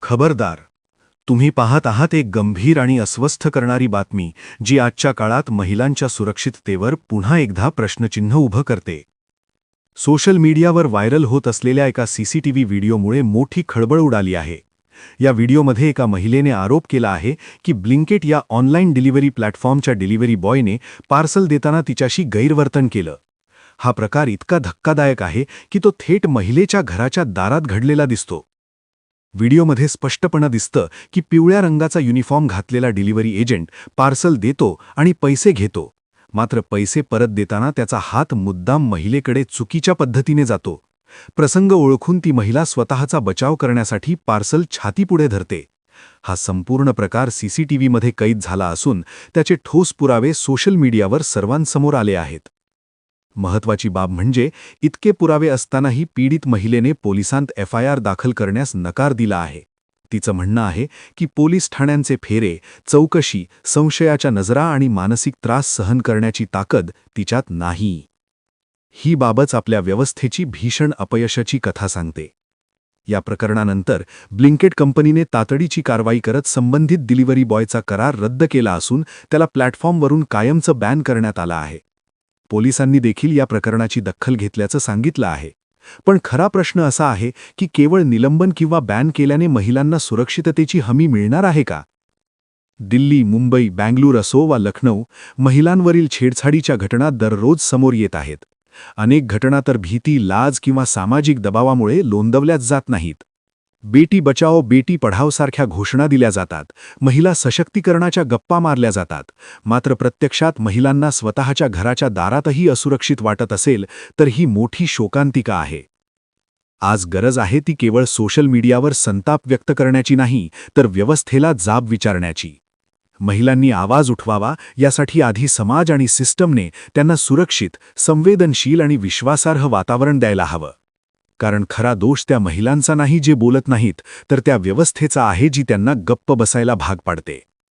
खबरदार. तुम्ही पाहत आहात एक गंभीर आणि अस्वस्थ करणारी बातमी, जी आजच्या काळात महिलांच्या सुरक्षिततेवर पुन्हा एकदा प्रश्नचिन्ह उभं करते. सोशल मीडियावर व्हायरल होत असलेल्या एका सीसीटीव्ही व्हिडिओमुळे मोठी खळबळ उडाली आहे. या व्हिडिओमध्ये एका महिलेने आरोप केला आहे की ब्लिंकिट या ऑनलाईन डिलिव्हरी प्लॅटफॉर्मच्या डिलिव्हरी बॉयने पार्सल देताना तिच्याशी गैरवर्तन केलं. हा प्रकार इतका धक्कादायक आहे की तो थेट महिलेच्या घराच्या दारात घडलेला दिसतो. व्हिडिओमध्ये स्पष्टपणे दिसतं की पिवळ्या रंगाचा युनिफॉर्म घातलेला डिलिव्हरी एजंट पार्सल देतो आणि पैसे घेतो. मात्र पैसे परत देताना त्याचा हात मुद्दाम महिलेकडे चुकीच्या पद्धतीने जातो. प्रसंग ओळखून ती महिला स्वतःचा बचाव करण्यासाठी पार्सल छातीपुढे धरते. हा संपूर्ण प्रकार सीसीटीव्हीमध्ये कैद झाला असून त्याचे ठोस पुरावे सोशल मीडियावर सर्वांसमोर आले आहेत. महत्त्वाची बाब म्हणजे इतके पुरावे असतानाही पीडित महिलेने पोलिसांत FIR दाखल करण्यास नकार दिला आहे. तिचं म्हणणं आहे की पोलीस ठाण्यांचे फेरे, चौकशी, संशयाच्या नजरा आणि मानसिक त्रास सहन करण्याची ताकद तिच्यात नाही. ही बाबच आपल्या व्यवस्थेची भीषण अपयशाची कथा सांगते. या प्रकरणानंतर ब्लिंकिट कंपनीने तातडीची कारवाई करत संबंधित डिलिव्हरी बॉयचा करार रद्द केला असून त्याला प्लॅटफॉर्मवरून कायमचं बॅन करण्यात आलं आहे. पोलिसांनी देखील या प्रकरणाची दखल घेतल्याचं सांगितलं आहे. पण खरा प्रश्न असा आहे की केवळ निलंबन किंवा बॅन केल्याने महिलांना सुरक्षिततेची हमी मिळणार आहे का? दिल्ली, मुंबई, बँगळूर असो वा लखनौ, महिलांवरील छेडछाडीच्या घटना दररोज समोर येत आहेत. अनेक घटना तर भीती, लाज किंवा सामाजिक दबावामुळे लोंदवल्याच जात नाहीत. बेटी बचाओ, बेटी पढाओ सारख्या घोषणा दिल्या जातात, महिला सशक्तीकरणाच्या गप्पा मारल्या जातात. मात्र प्रत्यक्षात महिलांना स्वतःच्या घराच्या दारातही असुरक्षित वाटत असेल तर ही मोठी शोकांतिका आहे. आज गरज आहे ती केवळ सोशल मीडियावर संताप व्यक्त करण्याची नाही, तर व्यवस्थेला जाब विचारण्याची. महिलांनी आवाज उठवावा, यासाठी आधी समाज आणि सिस्टमने त्यांना सुरक्षित, संवेदनशील आणि विश्वासार्ह वातावरण द्यायला हवं. कारण खरा दोष त्या महिलांचा नाही जे बोलत नाहीत, तर त्या व्यवस्थेचा आहे जी त्यांना गप्प बसायला भाग पाडते.